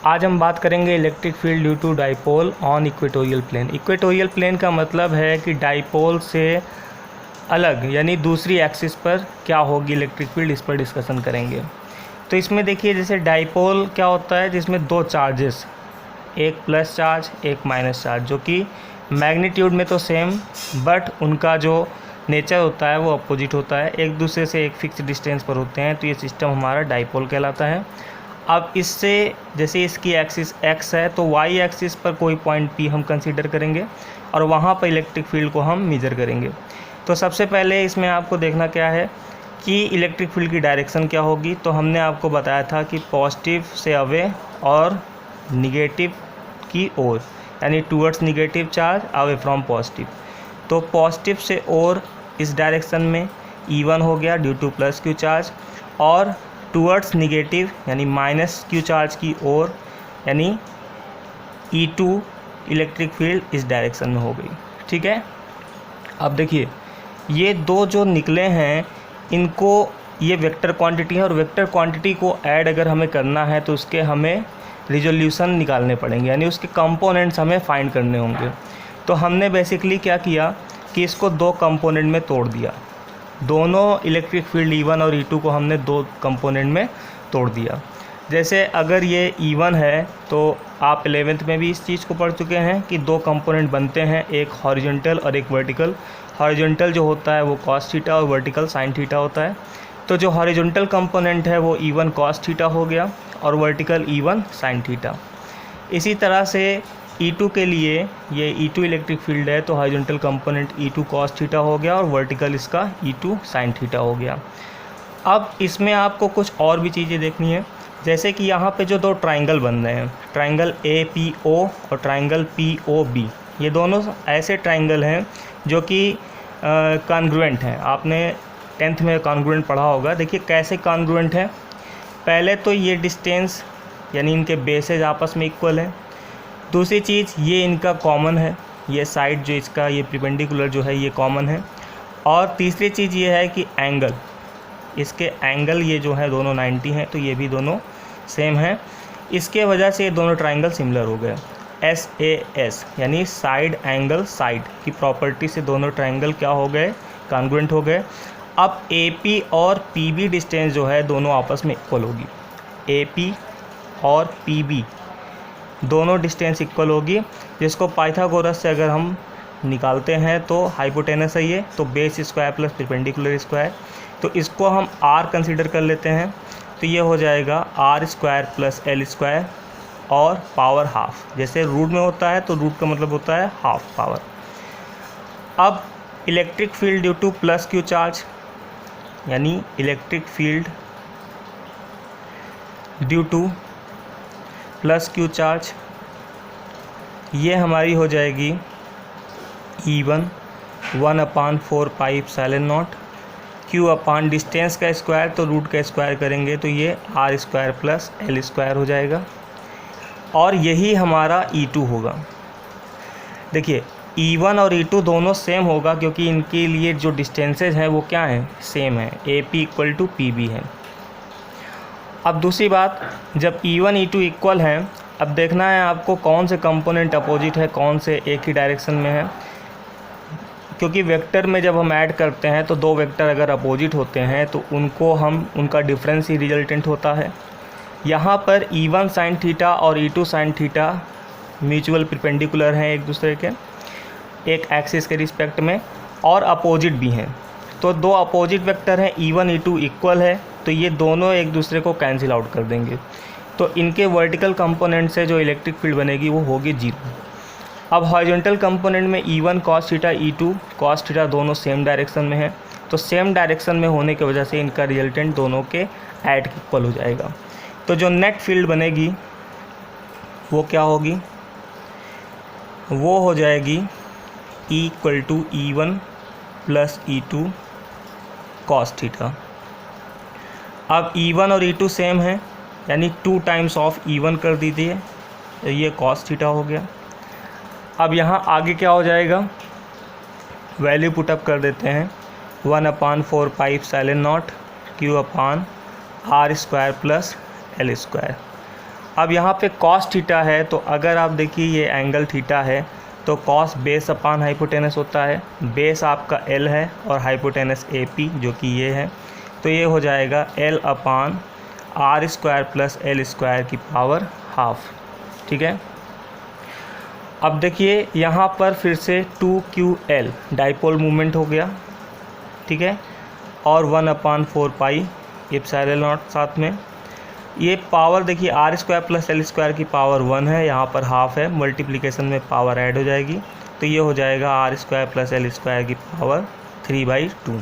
आज हम बात करेंगे electric field due to dipole on equatorial plane. Equatorial plane का मतलब है कि डाइपोल से अलग यानी दूसरी एक्सिस पर क्या होगी इलेक्ट्रिक फील्ड, इस पर डिस्कशन करेंगे। तो इसमें देखिए जैसे डाइपोल क्या होता है जिसमें दो चार्जेस, एक प्लस चार्ज एक माइनस चार्ज, जो कि मैग्नीट्यूड में तो सेम बट उनका जो नेचर होता है वो अपोजिट होता है, एक दूसरे से एक फिक्स डिस्टेंस पर होते हैं। तो ये सिस्टम हमारा डाइपोल कहलाता है। अब इससे जैसे इसकी एक्सिस x है तो y एक्सिस पर कोई पॉइंट P हम कंसीडर करेंगे और वहाँ पर इलेक्ट्रिक फील्ड को हम मेजर करेंगे। तो सबसे पहले इसमें आपको देखना क्या है कि इलेक्ट्रिक फील्ड की डायरेक्शन क्या होगी। तो हमने आपको बताया था कि पॉजिटिव से अवे और निगेटिव की ओर, यानी towards negative charge away from positive. तो पॉजिटिव से ओर इस डायरेक्शन में E1 हो गया due to plus Q charge, और टूवर्ड्स निगेटिव यानी माइनस क्यू चार्ज की ओर यानी E2 इलेक्ट्रिक फील्ड इस डायरेक्शन में हो गई। ठीक है, अब देखिए ये दो जो निकले हैं इनको, ये वेक्टर क्वांटिटी है और वेक्टर क्वांटिटी को ऐड अगर हमें करना है तो उसके हमें रिजोल्यूशन निकालने पड़ेंगे, यानी उसके कंपोनेंट्स हमें फाइंड करने होंगे। तो हमने बेसिकली क्या किया कि इसको दो कंपोनेंट में तोड़ दिया। दोनों इलेक्ट्रिक फील्ड E1 और E2 को हमने दो कंपोनेंट में तोड़ दिया। जैसे अगर ये E1 है तो आप 11th में भी इस चीज़ को पढ़ चुके हैं कि दो कंपोनेंट बनते हैं, एक हॉरिजॉन्टल और एक वर्टिकल। हॉरिजॉन्टल जो होता है वो cos थीटा और वर्टिकल sin थीटा होता है। तो जो हॉरिजॉन्टल कंपोनेंट है वो E1 cos थीटा हो गया और वर्टिकल E1 sin थीटा। इसी तरह से E2 के लिए ये E2 इलेक्ट्रिक फील्ड है तो horizontal component E2 cos theta हो गया और वर्टिकल इसका E2 sin थीटा हो गया। अब इसमें आपको कुछ और भी चीज़ें देखनी है, जैसे कि यहाँ पे जो दो ट्राइंगल बन रहे हैं, ट्राइंगल APO और ट्राइंगल POB, ये दोनों ऐसे ट्राइंगल हैं जो कि कॉन्ग्रुएंट हैं। आपने 10th में कॉन्ग्रुएंट पढ़ा होगा। देखिए कैसे कॉन्ग्रुएंट है, पहले तो ये डिस्टेंस यानी इनके बेसेज आपस में इक्वल है। दूसरी चीज़ ये इनका कॉमन है, ये साइड जो इसका ये परपेंडिकुलर जो है ये कॉमन है। और तीसरी चीज़ ये है कि एंगल, इसके एंगल ये जो है दोनों 90 हैं तो ये भी दोनों सेम हैं। इसके वजह से ये दोनों ट्राइंगल सिमिलर हो गए। SAS यानी साइड एंगल साइड की प्रॉपर्टी से दोनों ट्राइंगल क्या हो गए, कॉन्ग्रुएंट हो गए। अब AP और PB डिस्टेंस जो है दोनों आपस में इक्वल होगी। AP और PB दोनों डिस्टेंस इक्वल होगी, जिसको पाइथागोरस से अगर हम निकालते हैं तो हाइपोटेनस है ये, तो base square plus perpendicular square. तो इसको हम R कंसीडर कर लेते हैं तो ये हो जाएगा R square plus L square और पावर हाफ। जैसे रूट में होता है तो रूट का मतलब होता है हाफ पावर। अब electric field due to plus Q charge, यानी electric field due to plus Q charge, ये हमारी हो जाएगी E1 1/4 pi epsilon naught, Q upon distance का स्क्वायर तो रूट का स्क्वायर करेंगे तो ये R square plus L square हो जाएगा। और यही हमारा E2 होगा। देखिए E1 और E2 दोनों सेम होगा क्योंकि इनके लिए जो डिस्टेंसेज हैं वो क्या हैं, सेम है, AP इक्वल टू PB है। अब दूसरी बात, जब E1 E2 इक्वल हैं, अब देखना है आपको कौन से कंपोनेंट अपोजिट है, कौन से एक ही डायरेक्शन में है। क्योंकि वेक्टर में जब हम ऐड करते हैं तो दो वेक्टर अगर अपोजिट होते हैं तो उनका डिफरेंस ही रिजल्टेंट होता है। यहाँ पर E1 sin थीटा और E2 sin theta mutual perpendicular हैं एक दूसरे के, एक एक्सिस के रिस्पेक्ट में, और अपोजिट भी हैं। तो दो अपोजिट वेक्टर हैं, E1 E2 इक्वल है तो ये दोनों एक दूसरे को कैंसिल आउट कर देंगे। तो इनके वर्टिकल कंपोनेंट से जो इलेक्ट्रिक फील्ड बनेगी वो होगी 0। अब हॉरिजॉन्टल कंपोनेंट में E1 cos theta E2 cos theta दोनों सेम डायरेक्शन में है, तो सेम डायरेक्शन में होने की वजह से इनका रिजल्टेंट दोनों के ऐड इक्वल हो जाएगा। तो जो नेट फील्ड बनेगी वो क्या होगी, वो हो जाएगी E equal to E1 plus E2 cos theta. अब E1 और E2 सेम है यानी 2 टाइम्स ऑफ E1 कर दीजिए तो ये cos थीटा हो गया। अब यहाँ आगे क्या हो जाएगा, वैल्यू पुटअप कर देते हैं, 1/4 पाई एप्सिलॉन नॉट Q अपान R square plus L square. अब यहाँ पे कॉस थीटा है, तो अगर आप देखिए ये एंगल थीटा है तो कॉस बेस अपान हाइपोटेनस होता है। बेस आपका L है और हाइपोटेनस AP जो कि ये है, तो ये हो जाएगा L अपान R square plus L square की पावर हाफ। ठीक है, अब देखिए यहाँ पर फिर से 2QL डाइपोल मूवमेंट हो गया। ठीक है, और 1/4 पाई एप्सिलॉन नॉट साथ में। ये पावर देखिए R square plus L square की पावर 1 है, यहाँ पर हाफ है, मल्टीप्लिकेशन में पावर ऐड हो जाएगी, तो ये हो जाएगा R square plus L square की पावर 3/2।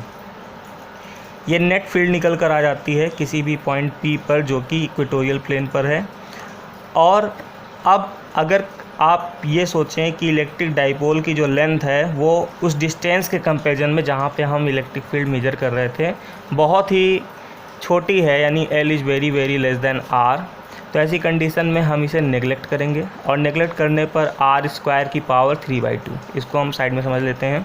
ये नेट फील्ड निकल कर आ जाती है किसी भी पॉइंट P पर जो कि इक्वेटोरियल प्लेन पर है। और अब अगर आप ये सोचें कि इलेक्ट्रिक डाइपोल की जो लेंथ है वो उस डिस्टेंस के कंपैरिजन में जहाँ पे हम इलेक्ट्रिक फील्ड मेजर कर रहे थे बहुत ही छोटी है, यानी L is very very less than R, तो ऐसी कंडीशन में हम इसे नेगलेक्ट करेंगे और नेगलेक्ट करने पर R स्क्वायर की पावर 3/2, इसको हम साइड में समझ लेते हैं।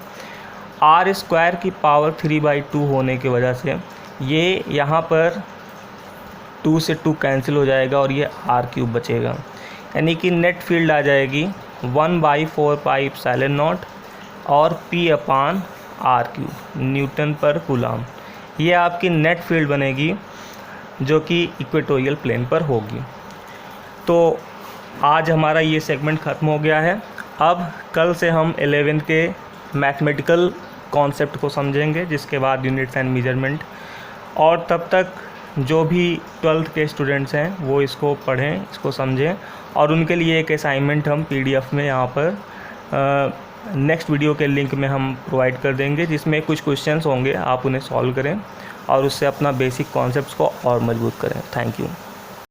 R स्क्वायर की पावर 3/2 होने की वजह से ये यहाँ पर 2 से 2 कैंसिल हो जाएगा और ये R³ बचेगा, यानी कि नेट फील्ड आ जाएगी 1/4 पाई एप्सिलॉन नॉट और P/R³ न्यूटन पर कूलम। ये आपकी नेट फील्ड बनेगी जो कि इक्वेटोरियल प्लेन पर होगी। तो आज हमारा ये सेगमेंट ख़त्म हो गया है। अब कल से हम 11th के मैथमेटिकल कॉन्सेप्ट को समझेंगे, जिसके बाद यूनिट्स एंड मेजरमेंट, और तब तक जो भी 12th के स्टूडेंट्स हैं वो इसको पढ़ें, इसको समझें, और उनके लिए एक असाइनमेंट हम PDF में यहाँ पर नेक्स्ट वीडियो के लिंक में हम प्रोवाइड कर देंगे, जिसमें कुछ क्वेश्चंस होंगे, आप उन्हें सॉल्व करें और उससे अपना बेसिक कॉन्सेप्ट्स को और मजबूत करें। Thank you.